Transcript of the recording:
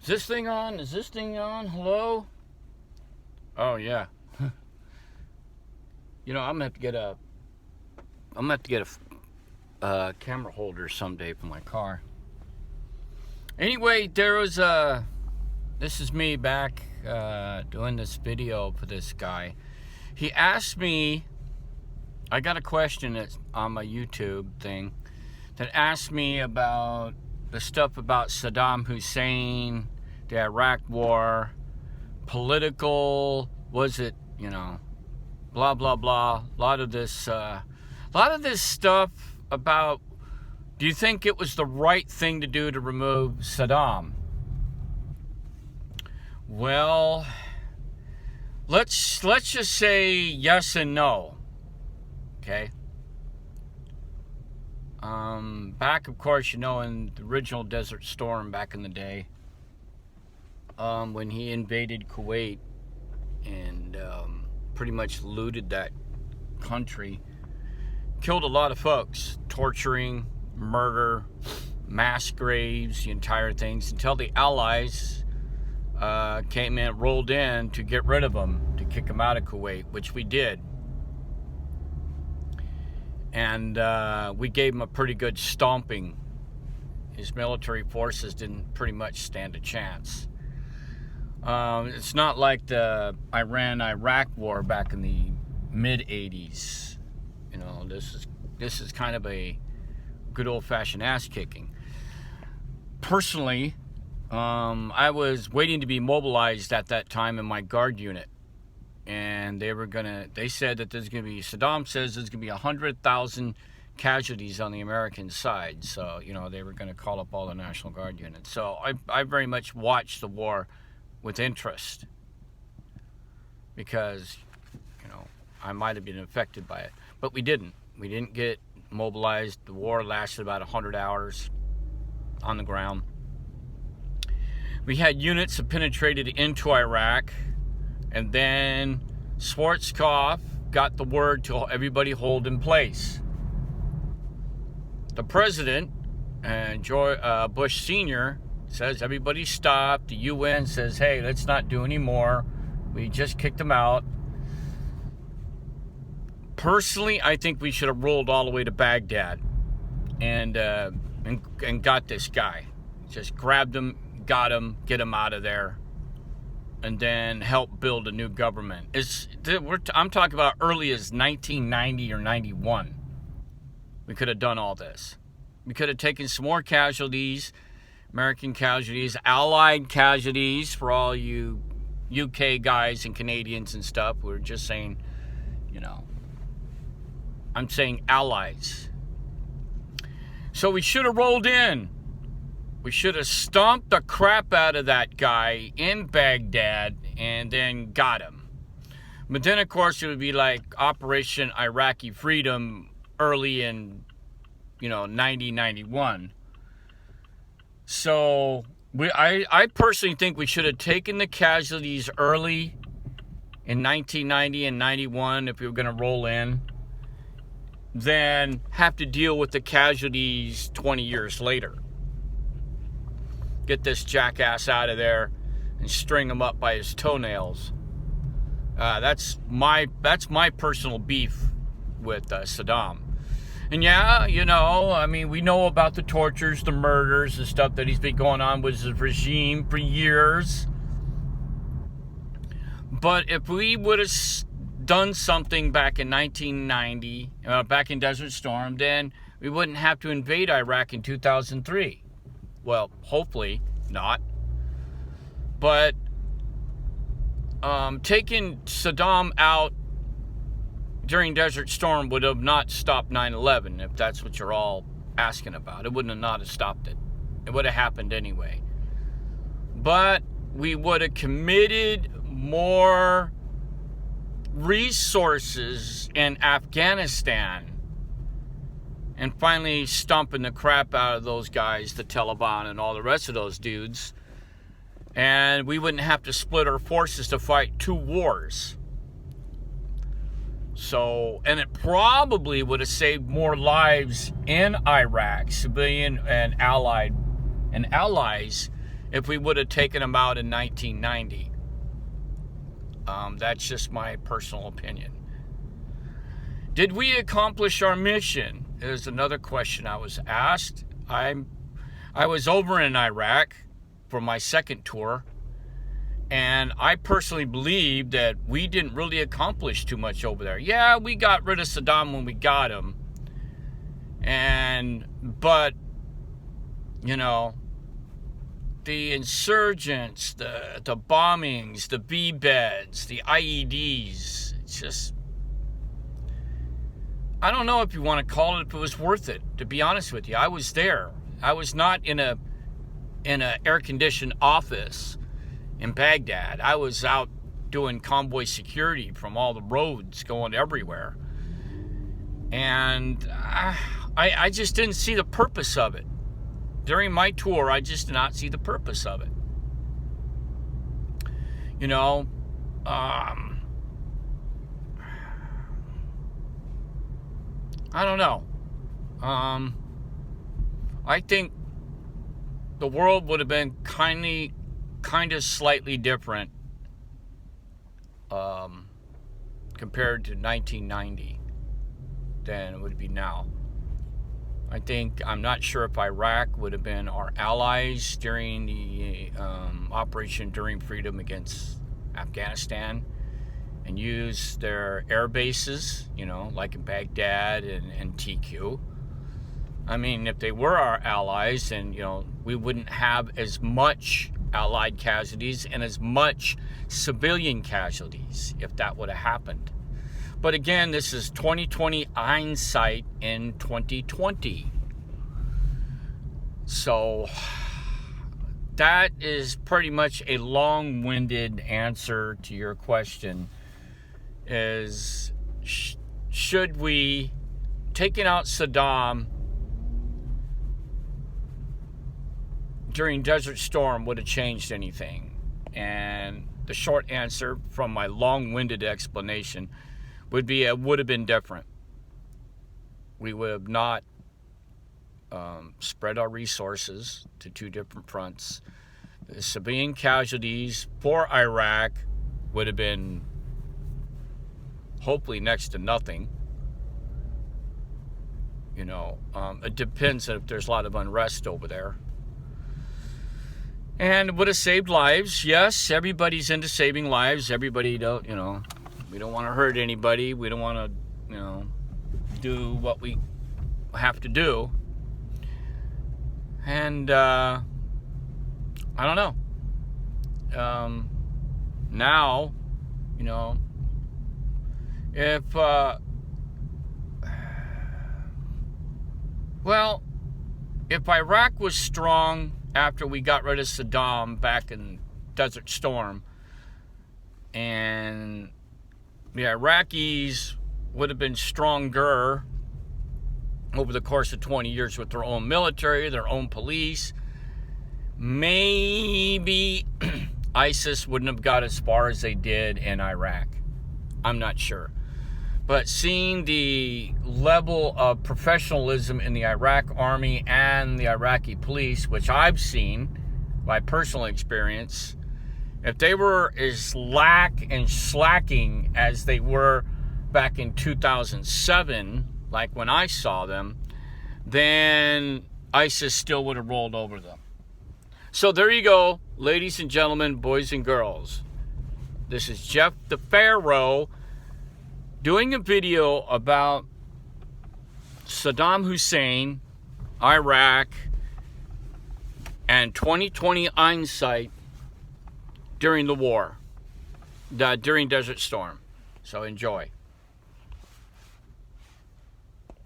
Is this thing on? Is this thing on? Hello? Oh yeah. You know, I'm gonna have to get a camera holder someday for my car. Anyway, this is me back doing this video for this guy. He asked me, I got a question that's on my YouTube thing that asked me about the stuff about Saddam Hussein, the Iraq War, political, was it, blah, blah, blah. A lot of this stuff about, do you think it was the right thing to do to remove Saddam? Well, let's just say yes and no. Okay. Back, of course, in the original Desert Storm back in the day, when he invaded Kuwait and pretty much looted that country, killed a lot of folks, torturing, murder, mass graves, the entire things, until the Allies came in, rolled in to get rid of him, to kick him out of Kuwait, which we did. And we gave him a pretty good stomping. His military forces didn't pretty much stand a chance. It's not like the Iran-Iraq war back in the mid-'80s. This is kind of a good old-fashioned ass-kicking. Personally, I was waiting to be mobilized at that time in my guard unit. And they said that Saddam says there's going to be 100,000 casualties on the American side. So, they were going to call up all the National Guard units. So I very much watched the war with interest because, I might have been affected by it. But we didn't. We didn't get mobilized. The war lasted about 100 hours on the ground. We had units that penetrated into Iraq. And then Schwarzkopf got the word to everybody hold in place. The president, Bush Sr., says everybody stop. The UN says, hey, let's not do any more. We just kicked them out. Personally, I think we should have rolled all the way to Baghdad and got this guy. Just grabbed him, got him, get him out of there, and then help build a new government. I'm talking about early as 1990 or 91. We could have done all this. We could have taken some more casualties, American casualties, Allied casualties for all you UK guys and Canadians and stuff. We're just saying, I'm saying allies. So we should have rolled in. We should have stomped the crap out of that guy in Baghdad and then got him. But then, of course, it would be like Operation Iraqi Freedom early in, 90, 91. So I personally think we should have taken the casualties early in 1990 and 91 if we were going to roll in, then have to deal with the casualties 20 years later. Get this jackass out of there and string him up by his toenails. That's my personal beef with Saddam. And yeah, we know about the tortures, the murders, the stuff that he's been going on with his regime for years. But if we would have done something back in 1990, back in Desert Storm, then we wouldn't have to invade Iraq in 2003. Well, hopefully not. But taking Saddam out during Desert Storm would have not stopped 9/11, if that's what you're all asking about. It wouldn't have not have stopped it. It would have happened anyway. But we would have committed more resources in Afghanistan and finally stomping the crap out of those guys, the Taliban and all the rest of those dudes. And we wouldn't have to split our forces to fight two wars. So, and it probably would have saved more lives in Iraq, civilian and allies, if we would have taken them out in 1990. That's just my personal opinion. Did we accomplish our mission? Is another question I was asked. I was over in Iraq for my second tour, and I personally believe that we didn't really accomplish too much over there. Yeah, we got rid of Saddam when we got him, but you know, the insurgents, the bombings, the B-beds, the IEDs, it's just, I don't know if you want to call it, if it was worth it, to be honest with you. I was there. I was not in a air-conditioned office in Baghdad. I was out doing convoy security from all the roads going everywhere. And I just didn't see the purpose of it. During my tour, I just did not see the purpose of it. You know, I don't know. I think the world would have been kind of slightly different compared to 1990 than it would be now. I'm not sure if Iraq would have been our allies during the Operation Enduring Freedom against Afghanistan and use their air bases, you know, like in Baghdad and TQ. I mean, if they were our allies, then, you know, we wouldn't have as much Allied casualties and as much civilian casualties if that would have happened. But again, this is 2020 hindsight in 2020. So that is pretty much a long-winded answer to your question. Is should we, taking out Saddam during Desert Storm, would have changed anything? And the short answer from my long-winded explanation would be it would have been different. We would have not spread our resources to two different fronts. The civilian casualties for Iraq would have been hopefully next to nothing. You know, it depends if there's a lot of unrest over there. And it would have saved lives. Yes, everybody's into saving lives. Everybody don't, you know, we don't want to hurt anybody. We don't want to, you know, do what we have to do. And I don't know. Now, you know, if if Iraq was strong after we got rid of Saddam back in Desert Storm, and the Iraqis would have been stronger over the course of 20 years with their own military, their own police, maybe ISIS wouldn't have got as far as they did in Iraq. I'm not sure. But seeing the level of professionalism in the Iraq army and the Iraqi police, which I've seen by personal experience, if they were as lax and slacking as they were back in 2007, like when I saw them, then ISIS still would have rolled over them. So there you go, ladies and gentlemen, boys and girls. This is Jeff the Pharaoh doing a video about Saddam Hussein, Iraq, and 2020 hindsight during the war, during Desert Storm. So enjoy.